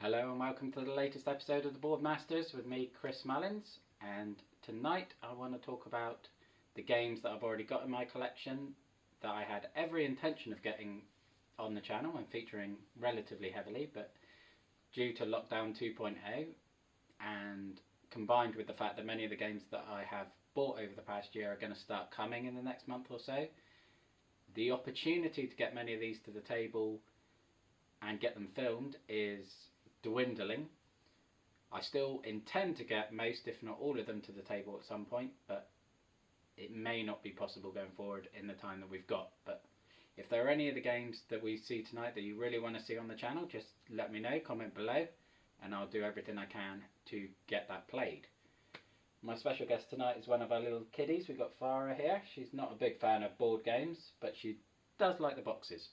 Hello and welcome to the latest episode of the Board Masters with me, Chris Mullins, and tonight I want to talk about the games that I've already got in my collection that I had every intention of getting on the channel and featuring relatively heavily, but due to Lockdown 2.0 and combined with the fact that many of the games that I have bought over the past year are going to start coming in the next month or so, the opportunity to get many of these to the table and get them filmed is dwindling. I still intend to get most, if not all of them, to the table at some point, but it may not be possible going forward in the time that we've got. But if there are any of the games that we see tonight that you really want to see on the channel, just let me know, comment below, and I'll do everything I can to get that played. My special guest tonight is one of our little kiddies. We've got Farah here. She's not a big fan of board games, but she does like the boxes.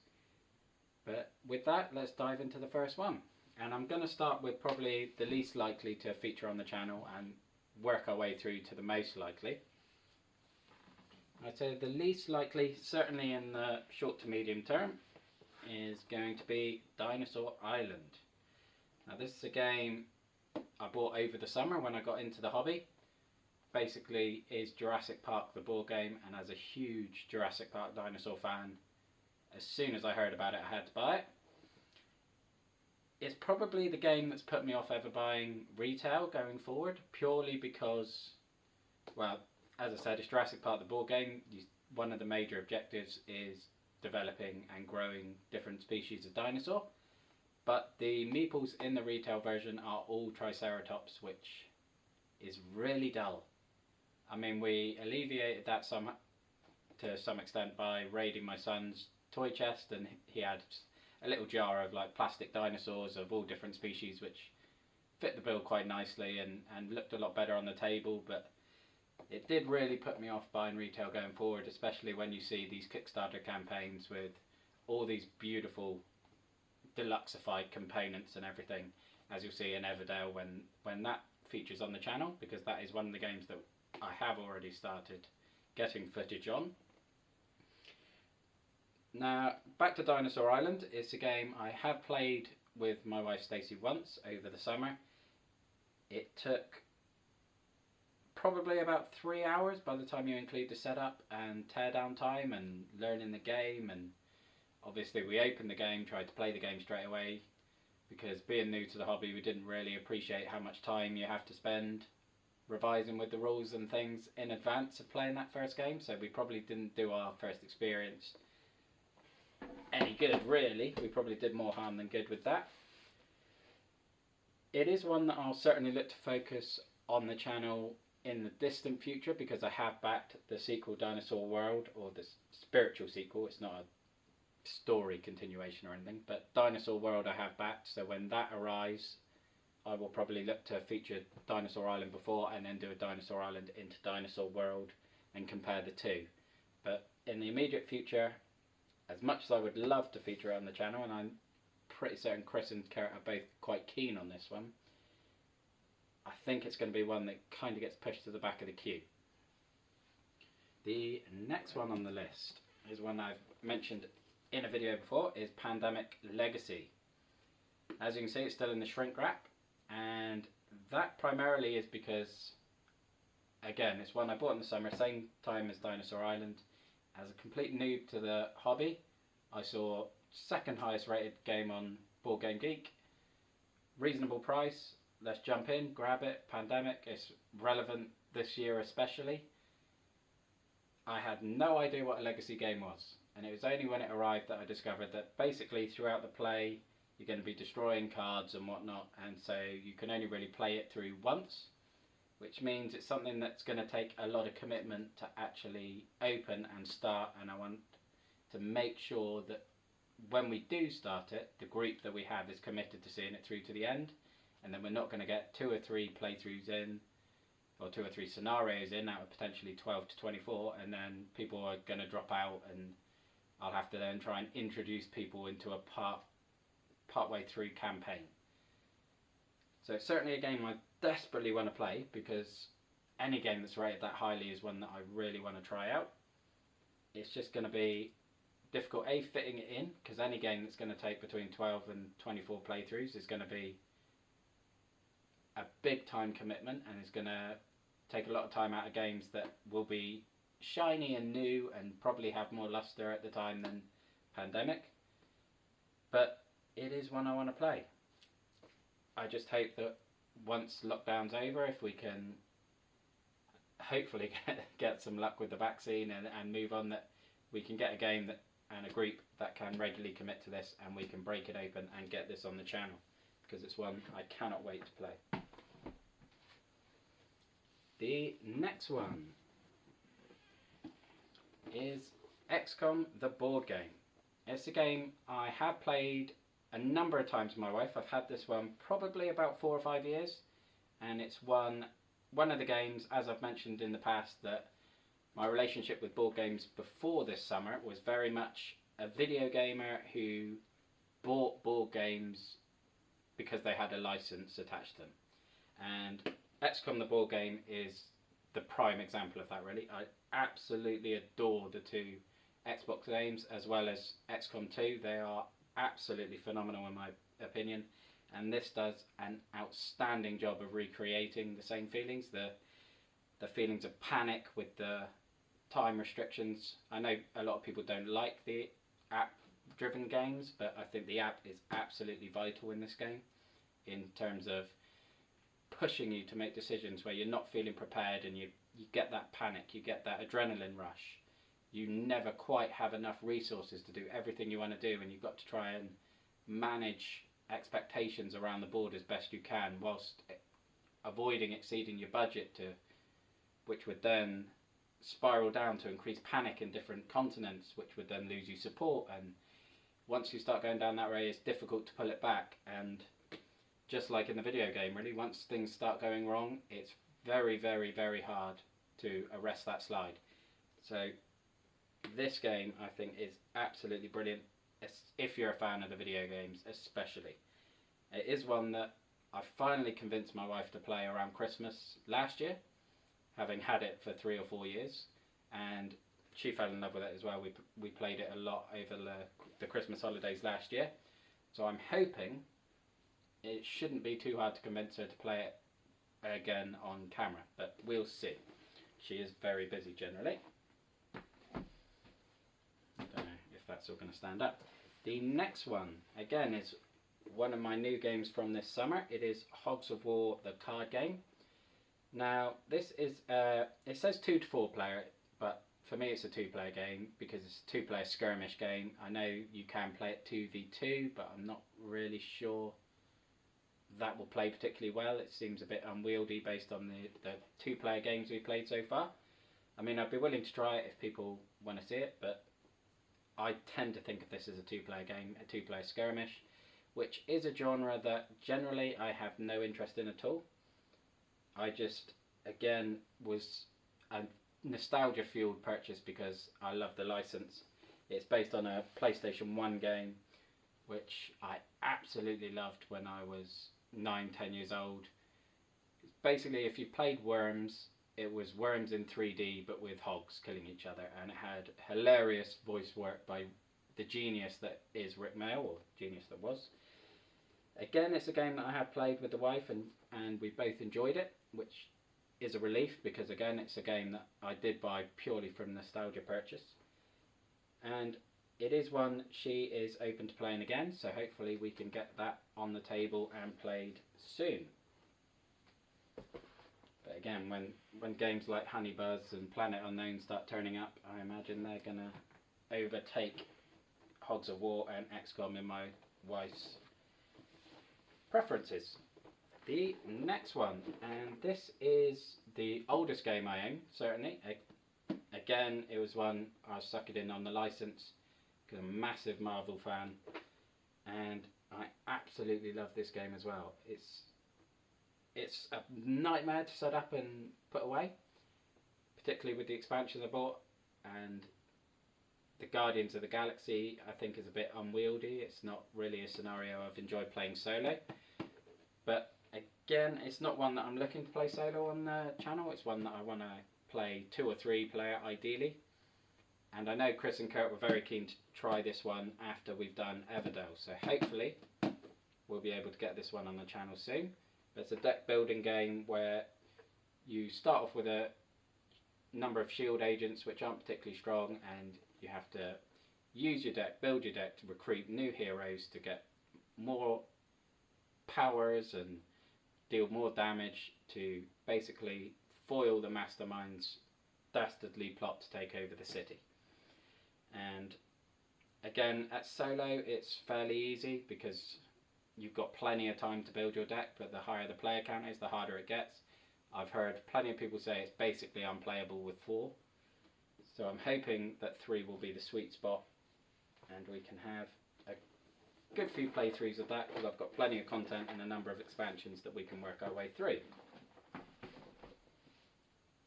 But with that, let's dive into the first one. And I'm going to start with probably the least likely to feature on the channel and work our way through to the most likely. I'd say the least likely, certainly in the short to medium term, is going to be Dinosaur Island. Now this is a game I bought over the summer when I got into the hobby. Basically is Jurassic Park the board game, and as a huge Jurassic Park dinosaur fan, as soon as I heard about it I had to buy it. It's probably the game that's put me off ever buying retail going forward, purely because, well, as I said, it's Jurassic Park the board game. One of the major objectives is developing and growing different species of dinosaur, but the meeples in the retail version are all Triceratops, which is really dull. I mean, we alleviated that to some extent by raiding my son's toy chest, and he had a little jar of like plastic dinosaurs of all different species which fit the bill quite nicely and looked a lot better on the table. But it did really put me off buying retail going forward, especially when you see these Kickstarter campaigns with all these beautiful deluxeified components and everything, as you'll see in Everdale when that features on the channel, because that is one of the games that I have already started getting footage on. Now, back to Dinosaur Island. It's a game I have played with my wife Stacey once over the summer. It took probably about 3 hours by the time you include the setup and teardown time and learning the game, and obviously we opened the game, tried to play the game straight away, because being new to the hobby we didn't really appreciate how much time you have to spend revising with the rules and things in advance of playing that first game, so we probably didn't do our first experience any good really. We probably did more harm than good with that. It is one that I'll certainly look to focus on the channel in the distant future, because I have backed the sequel Dinosaur World, or the spiritual sequel. It's not a story continuation or anything, but Dinosaur World I have backed, so when that arrives I will probably look to feature Dinosaur Island before and then do a Dinosaur Island into Dinosaur World and compare the two. But in the immediate future, as much as I would love to feature it on the channel, and I'm pretty certain Chris and Kurt are both quite keen on this one, I think it's going to be one that kind of gets pushed to the back of the queue. The next one on the list is one I've mentioned in a video before, is Pandemic Legacy. As you can see, it's still in the shrink wrap, and that primarily is because, again, it's one I bought in the summer, same time as Dinosaur Island. As a complete noob to the hobby, I saw second highest rated game on Board Game Geek. Reasonable price, let's jump in, grab it. Pandemic is relevant this year especially. I had no idea what a legacy game was, and it was only when it arrived that I discovered that basically throughout the play you're going to be destroying cards and whatnot, and so you can only really play it through once, which means it's something that's going to take a lot of commitment to actually open and start, and I want to make sure that when we do start it, the group that we have is committed to seeing it through to the end, and then we're not going to get 2 or 3 playthroughs in, or 2 or 3 scenarios in out of potentially 12 to 24, and then people are going to drop out and I'll have to then try and introduce people into a part-way through campaign. So it's certainly a game I desperately want to play, because any game that's rated that highly is one that I really want to try out. It's just going to be difficult, fitting it in, because any game that's going to take between 12 and 24 playthroughs is going to be a big time commitment and is going to take a lot of time out of games that will be shiny and new and probably have more luster at the time than Pandemic. But it is one I want to play. I just hope that once lockdown's over, if we can hopefully get some luck with the vaccine and move on, that we can get a game that and a group that can regularly commit to this, and we can break it open and get this on the channel, because it's one I cannot wait to play. The next one is Xcom, the board game. It's a game I have played a number of times with my wife. I've had this one probably about 4 or 5 years, and it's one of the games, as I've mentioned in the past, that my relationship with board games before this summer was very much a video gamer who bought board games because they had a license attached to them. And Xcom the board game is the prime example of that, really. I absolutely adore the 2 Xbox games as well as Xcom 2. They are absolutely phenomenal in my opinion, and this does an outstanding job of recreating the same feelings, the feelings of panic with the time restrictions. I know a lot of people don't like the app driven games, but I think the app is absolutely vital in this game in terms of pushing you to make decisions where you're not feeling prepared, and you get that panic, you get that adrenaline rush. You never quite have enough resources to do everything you want to do, and you've got to try and manage expectations around the board as best you can whilst avoiding exceeding your budget, which would then spiral down to increase panic in different continents, which would then lose you support. And once you start going down that way, it's difficult to pull it back. And just like in the video game, really, once things start going wrong, it's very, very, very hard to arrest that slide. So this game, I think, is absolutely brilliant, if you're a fan of the video games especially. It is one that I finally convinced my wife to play around Christmas last year, having had it for 3 or 4 years, and she fell in love with it as well. We played it a lot over the Christmas holidays last year, so I'm hoping it shouldn't be too hard to convince her to play it again on camera, but we'll see. She is very busy generally. I don't know if that's all going to stand up. The next one, again, is one of my new games from this summer. It is Hogs of War, the card game. Now, this is, it says 2 to 4 player, but for me it's a 2-player game because it's a 2-player skirmish game. I know you can play it 2v2, but I'm not really sure that will play particularly well. It seems a bit unwieldy based on the 2-player games we've played so far. I mean, I'd be willing to try it if people want to see it, but I tend to think of this as a 2-player game, a 2-player skirmish, which is a genre that generally I have no interest in at all. I just, again, was a nostalgia-fueled purchase because I love the license. It's based on a PlayStation 1 game, which I absolutely loved when I was 9, 10 years old. Basically, if you played Worms, it was Worms in 3D, but with hogs killing each other, and it had hilarious voice work by the genius that is Rick Mail, or genius that was. Again, it's a game that I have played with the wife, and we both enjoyed it, which is a relief, because again, it's a game that I did buy purely from nostalgia purchase. And it is one she is open to playing again, so hopefully we can get that on the table and played soon. But again, when games like Honey Buzz and Planet Unknown start turning up, I imagine they're going to overtake Hogs of War and Xcom in my wife's preferences. The next one, and this is the oldest game I own, certainly. Again, it was one I sucked in on the license because I'm a massive Marvel fan, and I absolutely love this game as well. It's a nightmare to set up and put away, particularly with the expansions I bought, and the Guardians of the Galaxy I think is a bit unwieldy. It's not really a scenario I've enjoyed playing solo, but again, it's not one that I'm looking to play solo on the channel. It's one that I want to play 2 or 3 player ideally, and I know Chris and Kurt were very keen to try this one after we've done Everdell, so hopefully we'll be able to get this one on the channel soon. It's a deck building game where you start off with a number of shield agents which aren't particularly strong, and you have to use your deck, build your deck to recruit new heroes to get more powers and deal more damage to basically foil the mastermind's dastardly plot to take over the city. And again, at solo it's fairly easy because you've got plenty of time to build your deck, but the higher the player count is, the harder it gets. I've heard plenty of people say it's basically unplayable with 4. So I'm hoping that 3 will be the sweet spot and we can have a good few playthroughs of that, because I've got plenty of content and a number of expansions that we can work our way through.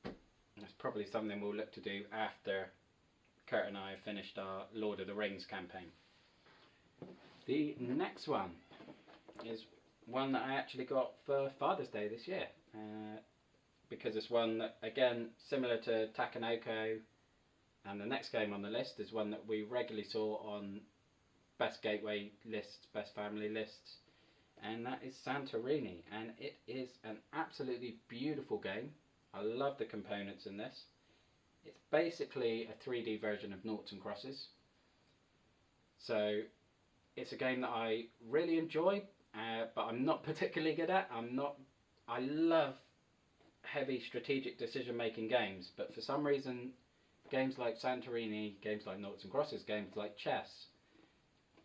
That's probably something we'll look to do after Kurt and I have finished our Lord of the Rings campaign. The next one is one that I actually got for Father's Day this year. Because it's one that, again, similar to Takenoko and the next game on the list, is one that we regularly saw on best gateway lists, best family lists, and that is Santorini. And it is an absolutely beautiful game. I love the components in this. It's basically a 3D version of Noughts and Crosses. So it's a game that I really enjoy, but I'm not particularly good at. I love heavy strategic decision making games, but for some reason games like Santorini, games like Noughts and Crosses, games like chess,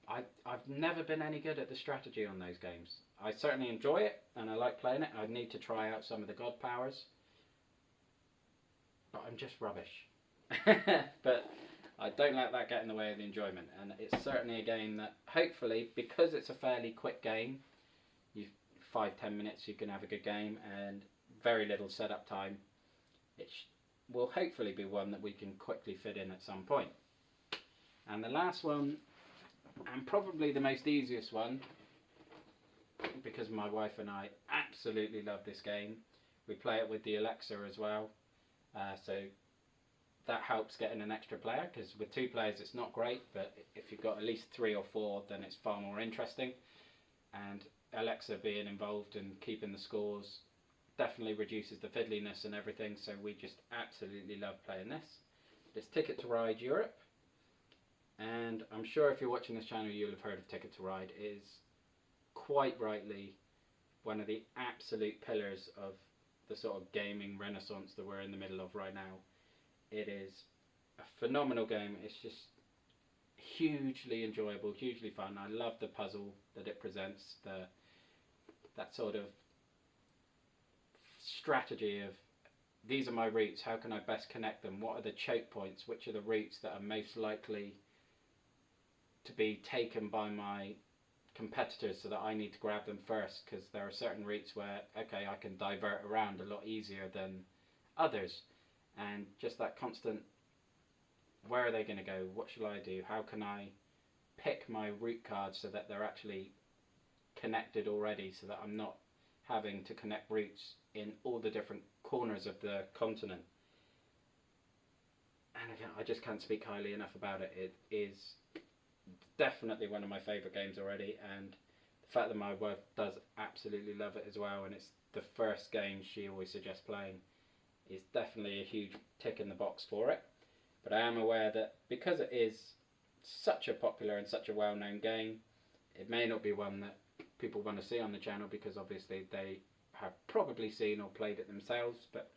I've never been any good at the strategy on those games. I certainly enjoy it and I like playing it. I need to try out some of the god powers, but I'm just rubbish. But I don't let that get in the way of the enjoyment, and it's certainly a game that hopefully, because it's a fairly quick game, 5-10 minutes you can have a good game and very little setup time, it will hopefully be one that we can quickly fit in at some point. And the last one, and probably the most easiest one, because my wife and I absolutely love this game. We play it with the Alexa as well, so that helps getting an extra player, because with 2 players it's not great, but if you've got at least 3 or 4 then it's far more interesting. And Alexa being involved in keeping the scores definitely reduces the fiddliness and everything, so we just absolutely love playing this. It's Ticket to Ride Europe, and I'm sure if you're watching this channel you'll have heard of Ticket to Ride. It is quite rightly one of the absolute pillars of the sort of gaming renaissance that we're in the middle of right now. It is a phenomenal game. It's just hugely enjoyable, hugely fun. I love the puzzle that it presents, that sort of strategy of, these are my routes, how can I best connect them, what are the choke points, which are the routes that are most likely to be taken by my competitors so that I need to grab them first, because there are certain routes where, okay, I can divert around a lot easier than others. And just that constant, where are they going to go, what shall I do, how can I pick my route cards so that they're actually connected already, so that I'm not having to connect routes in all the different corners of the continent. And again, I just can't speak highly enough about it. It is definitely one of my favourite games already, and the fact that my wife does absolutely love it as well, and it's the first game she always suggests playing, is definitely a huge tick in the box for it. But I am aware that because it is such a popular and such a well-known game, it may not be one that people want to see on the channel, because obviously they have probably seen or played it themselves, but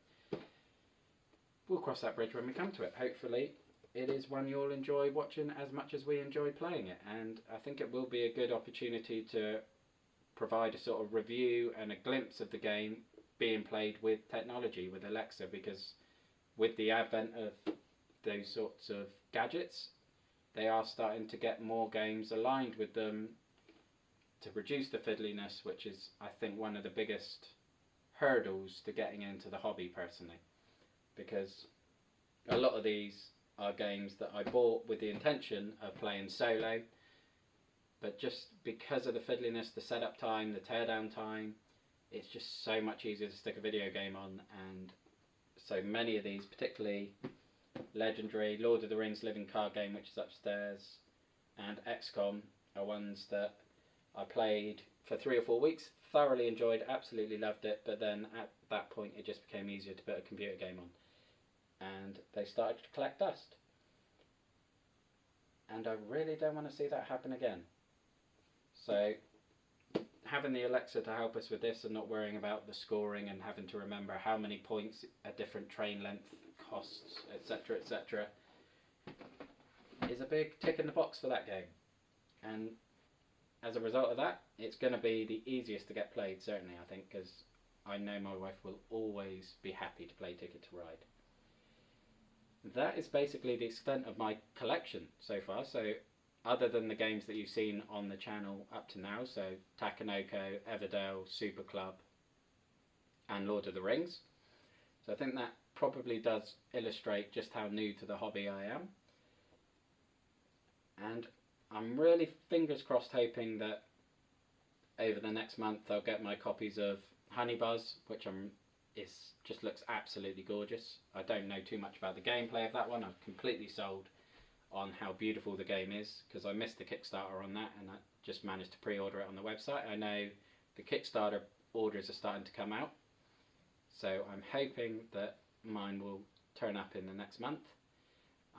we'll cross that bridge when we come to it. Hopefully it is one you'll enjoy watching as much as we enjoy playing it, and I think it will be a good opportunity to provide a sort of review and a glimpse of the game being played with technology, with Alexa, because with the advent of those sorts of gadgets, they are starting to get more games aligned with them to reduce the fiddliness, which is, I think, one of the biggest hurdles to getting into the hobby personally, because a lot of these are games that I bought with the intention of playing solo, but just because of the fiddliness, the setup time, the teardown time, it's just so much easier to stick a video game on. And so many of these, particularly Legendary, Lord of the Rings Living Card Game, which is upstairs, and Xcom, are ones that I played for 3 or 4 weeks, thoroughly enjoyed, absolutely loved it, but then at that point it just became easier to put a computer game on. And they started to collect dust. And I really don't want to see that happen again. So having the Alexa to help us with this and not worrying about the scoring and having to remember how many points a different train length costs, etc., etc., is a big tick in the box for that game. And as a result of that, it's going to be the easiest to get played, certainly, I think, because I know my wife will always be happy to play Ticket to Ride. That is basically the extent of my collection so far. So other than the games that you've seen on the channel up to now, so Takenoko, Everdale, Super Club and Lord of the Rings. So I think that probably does illustrate just how new to the hobby I am. And I'm really fingers crossed hoping that over the next month I'll get my copies of Honey Buzz, which just looks absolutely gorgeous. I don't know too much about the gameplay of that one. I'm completely sold on how beautiful the game is, because I missed the Kickstarter on that and I just managed to pre-order it on the website. I know the Kickstarter orders are starting to come out, so I'm hoping that mine will turn up in the next month.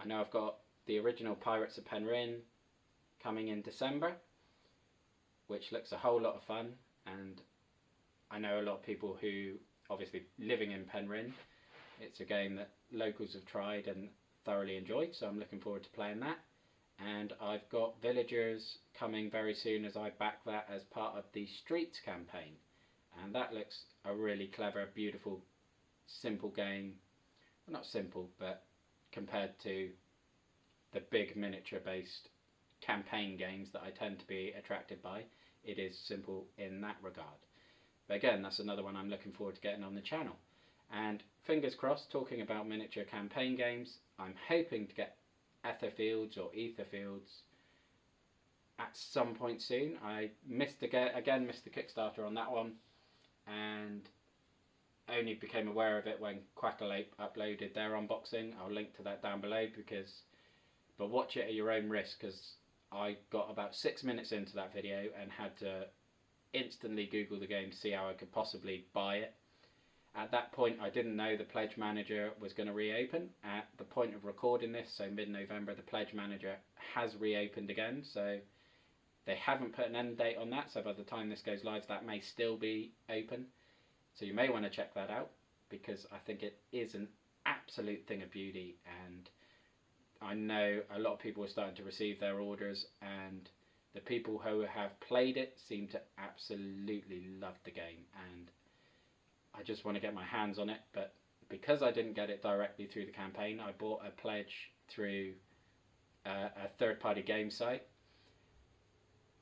I know I've got the original Pirates of Penryn coming in December, which looks a whole lot of fun, and I know a lot of people who obviously living in Penryn, it's a game that locals have tried and thoroughly enjoyed, so I'm looking forward to playing that. And I've got Villagers coming very soon as I back that as part of the Streets campaign, and that looks a really clever, beautiful, simple game. Well, not simple, but compared to the big miniature based campaign games that I tend to be attracted by, it is simple in that regard. But again, that's another one I'm looking forward to getting on the channel. And fingers crossed, talking about miniature campaign games, I'm hoping to get Etherfields or Etherfields at some point soon. I missed the Kickstarter on that one, and only became aware of it when Quackalape uploaded their unboxing. I'll link to that down below, but watch it at your own risk, because I got about 6 minutes into that video and had to instantly Google the game to see how I could possibly buy it. At that point I didn't know the Pledge Manager was going to reopen. At the point of recording this, so mid-November, the Pledge Manager has reopened again, so they haven't put an end date on that, so by the time this goes live that may still be open. So you may want to check that out, because I think it is an absolute thing of beauty, and I know a lot of people are starting to receive their orders, and the people who have played it seem to absolutely love the game, and I just want to get my hands on it. But because I didn't get it directly through the campaign, I bought a pledge through a third-party game site.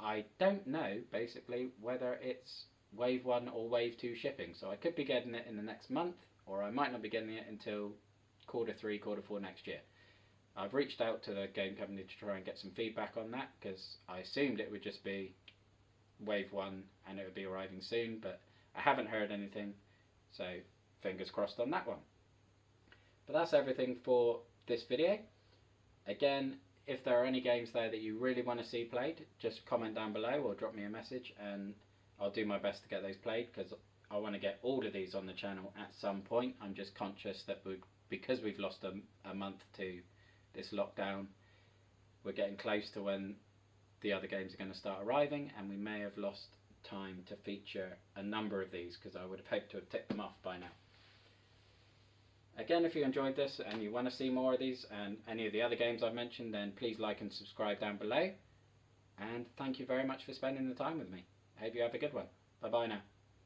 I don't know basically whether it's Wave 1 or Wave 2 shipping, so I could be getting it in the next month, or I might not be getting it until Q3, Q4 next year. I've reached out to the game company to try and get some feedback on that, because I assumed it would just be Wave 1 and it would be arriving soon, but I haven't heard anything, so fingers crossed on that one. But that's everything for this video. Again, if there are any games there that you really want to see played, just comment down below or drop me a message and I'll do my best to get those played, because I want to get all of these on the channel at some point. I'm just conscious that because we've lost a month to this lockdown, we're getting close to when the other games are going to start arriving, and we may have lost time to feature a number of these, because I would have hoped to have ticked them off by now. Again, if you enjoyed this and you want to see more of these and any of the other games I've mentioned, then please like and subscribe down below, and thank you very much for spending the time with me. I hope you have a good one. Bye bye now.